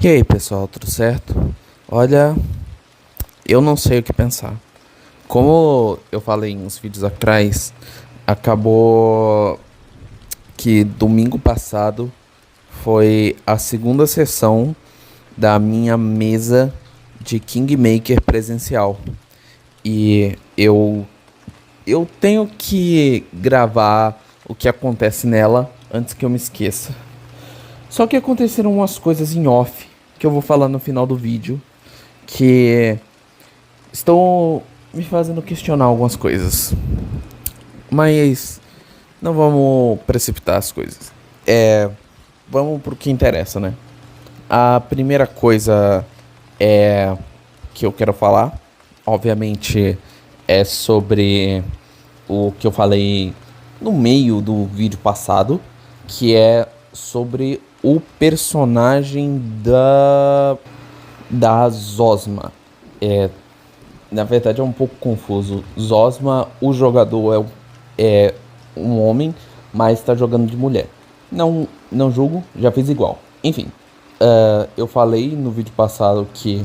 E aí, pessoal, tudo certo? Olha, eu não sei o que pensar. Como eu falei uns vídeos atrás, acabou que domingo passado foi a segunda sessão da minha mesa de Kingmaker presencial. E eu tenho que gravar o que acontece nela antes que eu me esqueça. Só que aconteceram umas coisas em off que eu vou falar no final do vídeo que estão me fazendo questionar algumas coisas. Mas não vamos precipitar as coisas. Vamos pro que interessa, né? A primeira coisa que eu quero falar, obviamente, é sobre o que eu falei no meio do vídeo passado, que é sobre o personagem da Zosma. É, Na verdade é um pouco confuso. Zosma, o jogador é um homem, mas está jogando de mulher. Não julgo, já fiz igual. Enfim, eu falei no vídeo passado que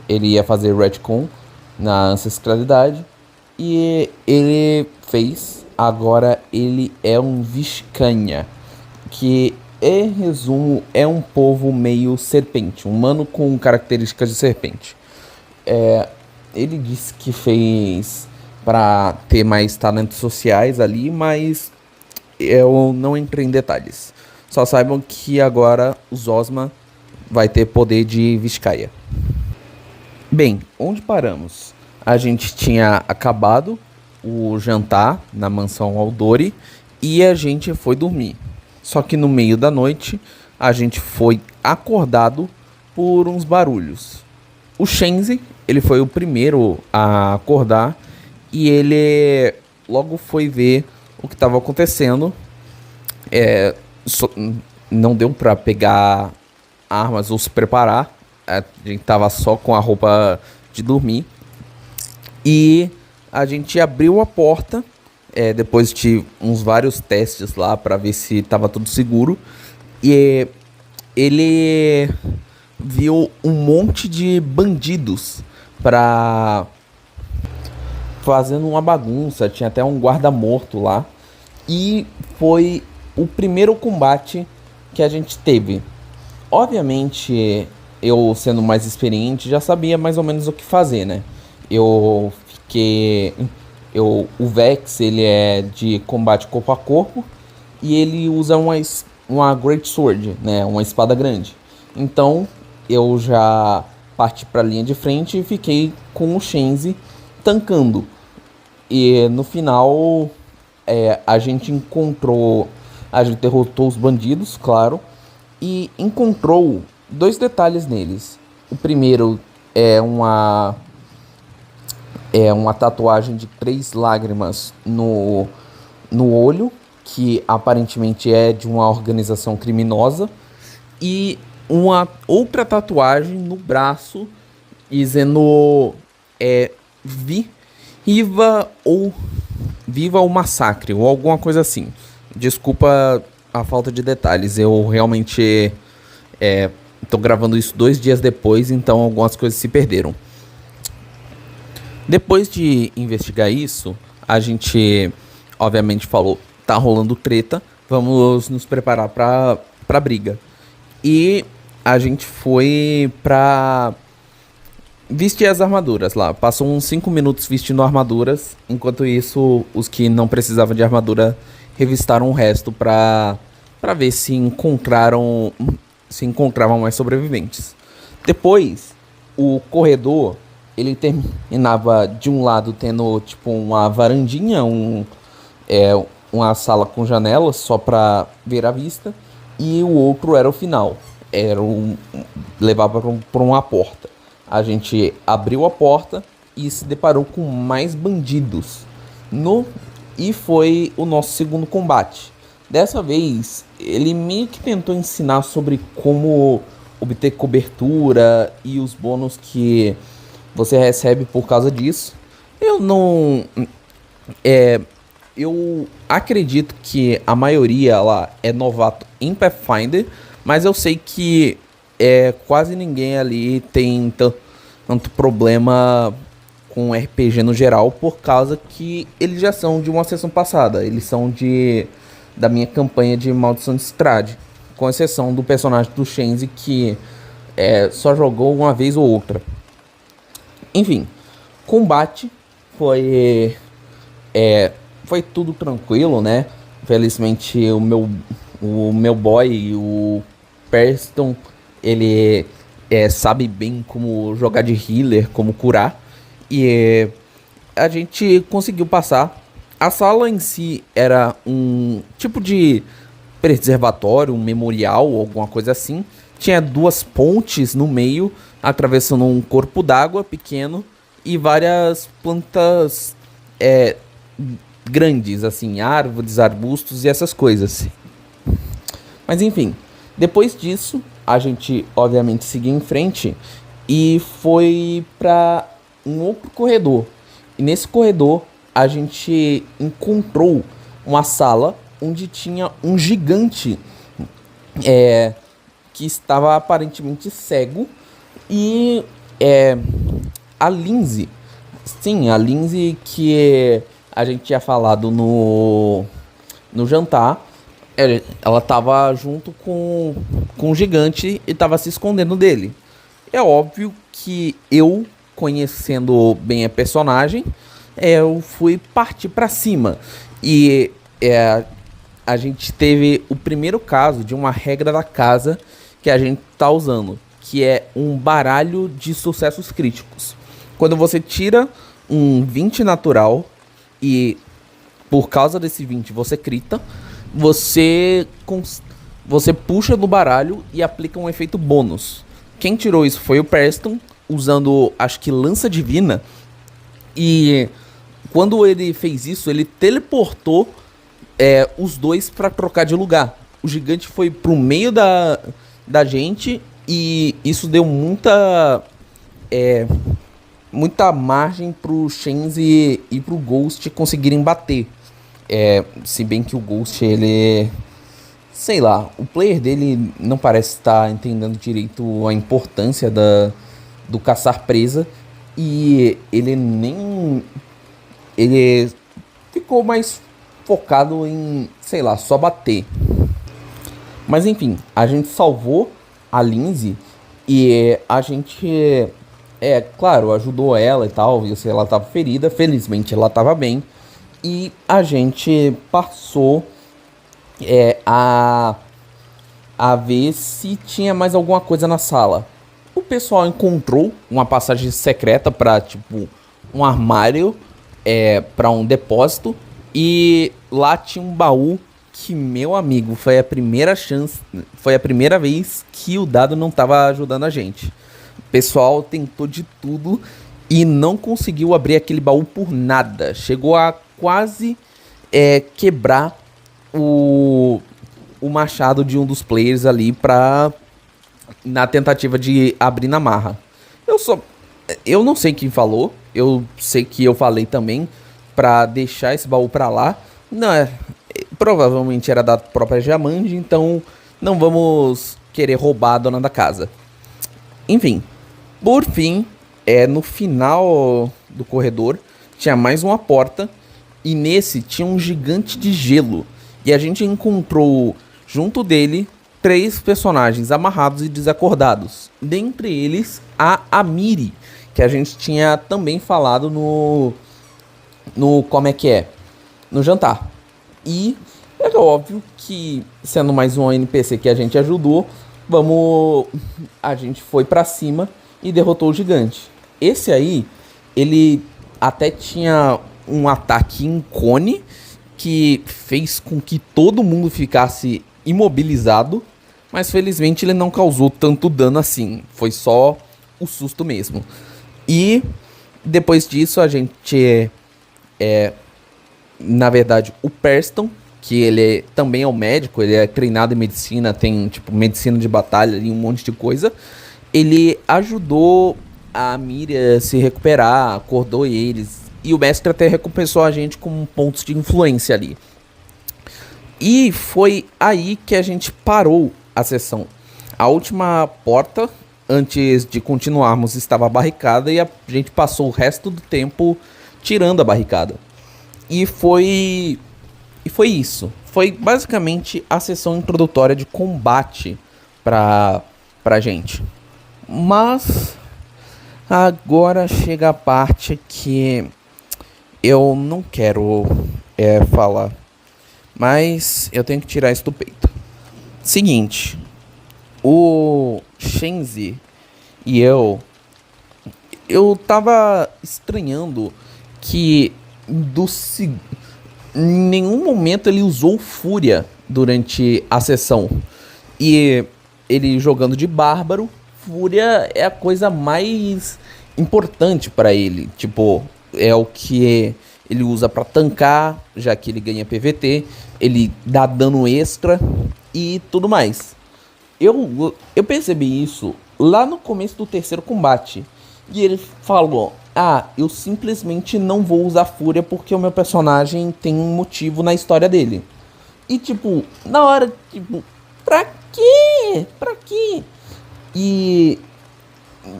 ele ia fazer retcon na ancestralidade e ele fez. Agora ele é um Vishkanya, que em resumo é um povo meio serpente, um humano com características de serpente. Ele disse que fez para ter mais talentos sociais ali, mas eu não entrei em detalhes. Só saibam que agora o Zosma vai ter poder de Vizcaya. Bem, onde paramos? A gente tinha acabado o jantar na mansão Aldori e a gente foi dormir. Só que no meio da noite a gente foi acordado por uns barulhos. O Shenzi, ele foi o primeiro a acordar e ele logo foi ver o que estava acontecendo. So- não deu pra pegar armas ou se preparar. A gente tava só com a roupa de dormir. E a gente abriu a porta, depois de uns vários testes lá pra ver se tava tudo seguro. E ele viu um monte de bandidos pra fazendo uma bagunça, tinha até um guarda morto lá. E foi o primeiro combate que a gente teve. Obviamente, eu sendo mais experiente já sabia mais ou menos o que fazer, né? Eu fiquei o Vex, ele é de combate corpo a corpo e ele usa uma Great Sword, né, uma espada grande. Então, eu já parti para a linha de frente e fiquei com o Shenzi tancando. E no final, a gente encontrou, a gente derrotou os bandidos, claro, e encontrou dois detalhes neles. O primeiro é uma tatuagem de 3 lágrimas no olho, que aparentemente é de uma organização criminosa, e uma outra tatuagem no braço dizendo Vi, Viva o Massacre, ou alguma coisa assim. Desculpa a falta de detalhes, eu realmente tô gravando isso 2 dias depois, então algumas coisas se perderam. Depois de investigar isso, a gente obviamente falou, tá rolando treta, vamos nos preparar pra briga. E a gente foi pra vestir as armaduras lá. Passou uns 5 minutos vestindo armaduras. Enquanto isso, os que não precisavam de armadura revistaram o resto pra ver se encontravam mais sobreviventes. Depois, o corredor ele terminava de um lado tendo tipo uma varandinha, uma sala com janelas só pra ver a vista, e o outro era o final. Levava pra uma porta. A gente abriu a porta e se deparou com mais bandidos. No e foi o nosso segundo combate. Dessa vez, ele meio que tentou ensinar sobre como obter cobertura e os bônus que você recebe por causa disso. Eu não. Eu acredito que a maioria lá é novato em Pathfinder, mas eu sei que quase ninguém ali tem tanto problema com RPG no geral, por causa que eles já são de uma sessão passada. Eles são da minha campanha de Maldição de Strahd, com exceção do personagem do Shenzi, que só jogou uma vez ou outra. Enfim, combate foi tudo tranquilo, né? Felizmente o meu boy, o Preston, ele sabe bem como jogar de healer, como curar. E a gente conseguiu passar. A sala em si era um tipo de preservatório, um memorial, alguma coisa assim. Tinha duas pontes no meio, atravessando um corpo d'água pequeno e várias plantas grandes, assim, árvores, arbustos e essas coisas. Mas enfim, depois disso, a gente obviamente seguiu em frente e foi para um outro corredor. E nesse corredor, a gente encontrou uma sala onde tinha um gigante que estava aparentemente cego. E a Lindsay, sim, a Lindsay que a gente tinha falado no jantar, ela estava junto com o gigante e estava se escondendo dele. É óbvio que eu, conhecendo bem a personagem, eu fui partir para cima. E a gente teve o primeiro caso de uma regra da casa que a gente tá usando, que é um baralho de sucessos críticos. Quando você tira um 20 natural e por causa desse 20 você crita, você puxa do baralho e aplica um efeito bônus. Quem tirou isso foi o Preston, usando, acho que, Lança Divina. E quando ele fez isso, ele teleportou os dois para trocar de lugar. O gigante foi pro meio da gente e isso deu muita margem pro Shenzi e pro Ghost conseguirem bater. Se bem que o Ghost, ele... sei lá, o player dele não parece estar entendendo direito a importância do caçar presa. E ele ficou mais focado em, sei lá, só bater. Mas enfim, a gente salvou a Lindsay e a gente, claro, ajudou ela e tal, viu se ela estava ferida, felizmente ela estava bem. E a gente passou a ver se tinha mais alguma coisa na sala. O pessoal encontrou uma passagem secreta para, tipo, um armário para um depósito. E lá tinha um baú que, meu amigo, foi a primeira vez que o dado não estava ajudando a gente. O pessoal tentou de tudo e não conseguiu abrir aquele baú por nada. Chegou a quase quebrar o machado de um dos players ali na tentativa de abrir na marra. Eu não sei quem falou. Eu sei que eu falei também pra deixar esse baú pra lá. Não, provavelmente era da própria Jamandi, então não vamos querer roubar a dona da casa. Enfim, por fim, no final do corredor tinha mais uma porta e nesse tinha um gigante de gelo. E a gente encontrou junto dele 3 personagens amarrados e desacordados. Dentre eles, a Amiri, que a gente tinha também falado no no jantar. E é óbvio que, sendo mais um NPC que a gente ajudou, a gente foi pra cima e derrotou o gigante. Esse aí, ele até tinha um ataque em cone que fez com que todo mundo ficasse imobilizado, mas felizmente ele não causou tanto dano assim, foi só o susto mesmo. E depois disso a gente na verdade, o Preston, que ele também é um médico, ele é treinado em medicina, tem tipo medicina de batalha e um monte de coisa. Ele ajudou a Miriam a se recuperar, acordou eles. E o mestre até recompensou a gente com pontos de influência ali. E foi aí que a gente parou a sessão. a última porta, antes de continuarmos, estava barricada e a gente passou o resto do tempo tirando a barricada. E foi isso. Foi basicamente a sessão introdutória de combate pra gente. Mas agora chega a parte que eu não quero falar. Mas eu tenho que tirar isso do peito. Seguinte, o Shenzi e eu tava estranhando que em nenhum momento ele usou fúria durante a sessão. E ele jogando de bárbaro, fúria é a coisa mais importante pra ele. Tipo, é o que ele usa pra tancar, já que ele ganha PVT, ele dá dano extra e tudo mais. Eu percebi isso lá no começo do terceiro combate. E ele falou: eu simplesmente não vou usar fúria porque o meu personagem tem um motivo na história dele. E tipo, na hora, tipo, pra quê? Pra quê?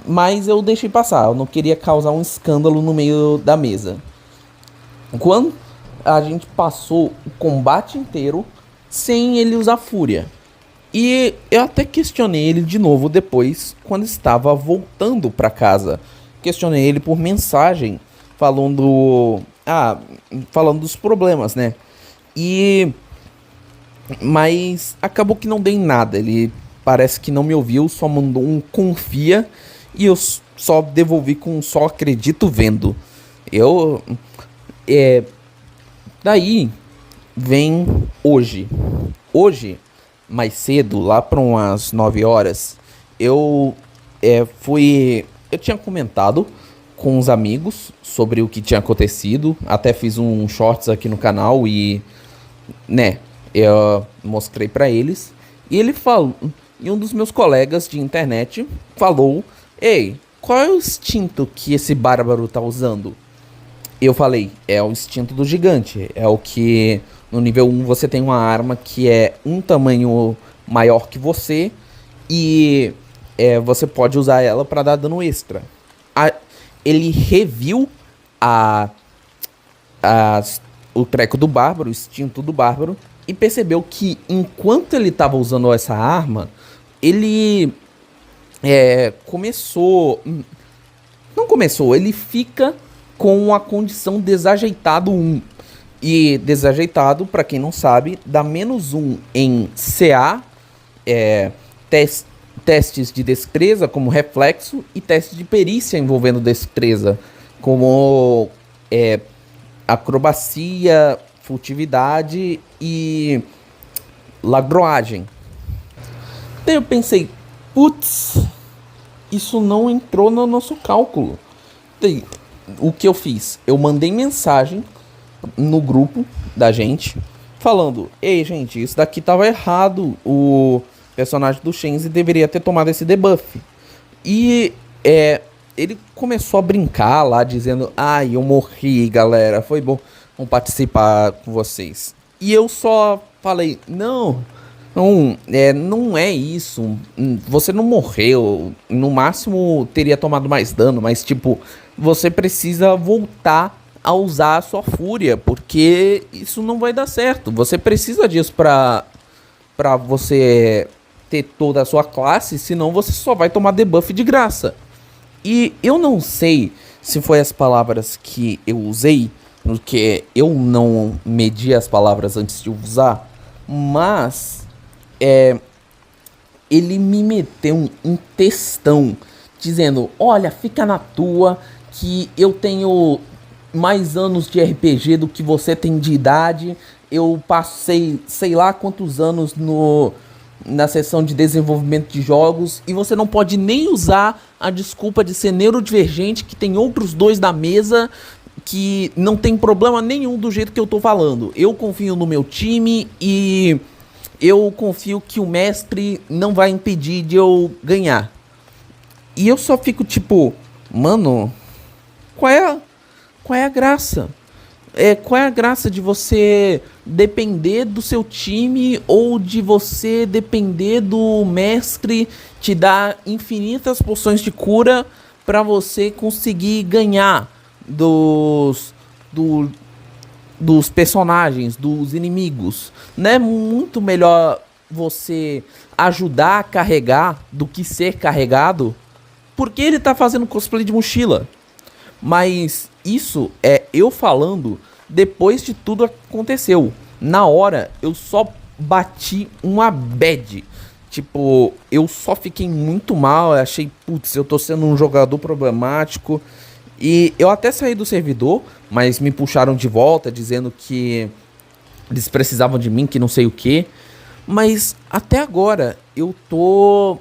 Mas eu deixei passar, eu não queria causar um escândalo no meio da mesa. Quando a gente passou o combate inteiro sem ele usar fúria. E eu até questionei ele de novo depois, quando estava voltando pra casa. Questionei ele por mensagem, falando dos problemas, né? Mas acabou que não dei nada. Ele parece que não me ouviu, só mandou um confia e eu só devolvi com um só acredito vendo. Daí vem hoje. Hoje, mais cedo, lá para umas 9 horas, eu tinha comentado com uns amigos sobre o que tinha acontecido. Até fiz um shorts aqui no canal e, né, eu mostrei pra eles. E ele falou, e um dos meus colegas de internet falou: ei, qual é o instinto que esse bárbaro tá usando? Eu falei: é o instinto do gigante. É o que no nível 1 você tem uma arma que é um tamanho maior que você e você pode usar ela pra dar dano extra. Ele reviu o treco do bárbaro, o instinto do bárbaro, e percebeu que enquanto ele estava usando essa arma, ele ele fica com a condição desajeitado 1. E desajeitado, pra quem não sabe, dá -1 em CA, testes de destreza, como reflexo, e testes de perícia envolvendo destreza, como acrobacia, furtividade e ladroagem. Daí eu pensei: putz, isso não entrou no nosso cálculo. Daí, o que eu fiz? Eu mandei mensagem no grupo da gente falando: ei, gente, isso daqui tava errado. O personagem do Shenzi deveria ter tomado esse debuff. E ele começou a brincar lá, dizendo: ai, eu morri, galera, foi bom participar com vocês. E eu só falei: não é isso. Você não morreu. No máximo teria tomado mais dano, mas tipo, você precisa voltar a usar a sua fúria, porque isso não vai dar certo. Você precisa disso pra você ter toda a sua classe, senão você só vai tomar debuff de graça. E eu não sei se foi as palavras que eu usei, porque eu não medi as palavras antes de usar, mas ele me meteu um textão dizendo: olha, fica na tua, que eu tenho mais anos de RPG do que você tem de idade. Eu passei sei lá quantos anos na seção de desenvolvimento de jogos, e você não pode nem usar a desculpa de ser neurodivergente, que tem outros dois na mesa que não tem problema nenhum do jeito que eu tô falando. Eu confio no meu time e eu confio que o mestre não vai impedir de eu ganhar. E eu só fico tipo: mano, qual é a graça? Qual é a graça de você depender do seu time ou de você depender do mestre te dar infinitas poções de cura pra você conseguir ganhar dos, do- dos personagens, dos inimigos? Não é muito melhor você ajudar a carregar do que ser carregado? Porque ele tá fazendo cosplay de mochila. Mas isso é eu falando depois de tudo aconteceu. Na hora, eu só bati uma bad. Tipo, eu só fiquei muito mal. Eu achei, putz, eu tô sendo um jogador problemático. E eu até saí do servidor, mas me puxaram de volta dizendo que eles precisavam de mim, que não sei o que. Mas até agora eu tô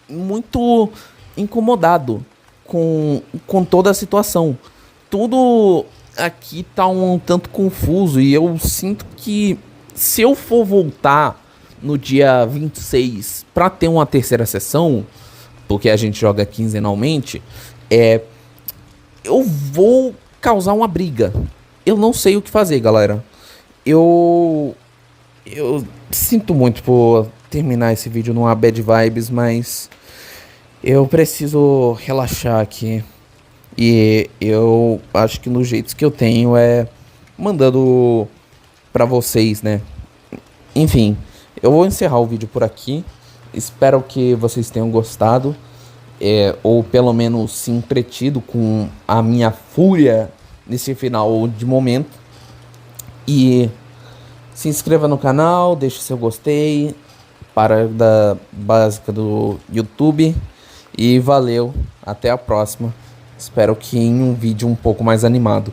muito incomodado com toda a situação. Tudo aqui tá um tanto confuso e eu sinto que se eu for voltar no dia 26 para ter uma terceira sessão, porque a gente joga quinzenalmente, eu vou causar uma briga. Eu não sei o que fazer, galera. Eu eu sinto muito por terminar esse vídeo numa bad vibes, mas eu preciso relaxar aqui. E eu acho que no jeito que eu tenho é mandando pra vocês, né? Enfim, eu vou encerrar o vídeo por aqui. Espero que vocês tenham gostado. Ou pelo menos se entretido com a minha fúria nesse final de momento. E se inscreva no canal, deixe seu gostei, para da básica do YouTube. E valeu, até a próxima. Espero que em um vídeo um pouco mais animado.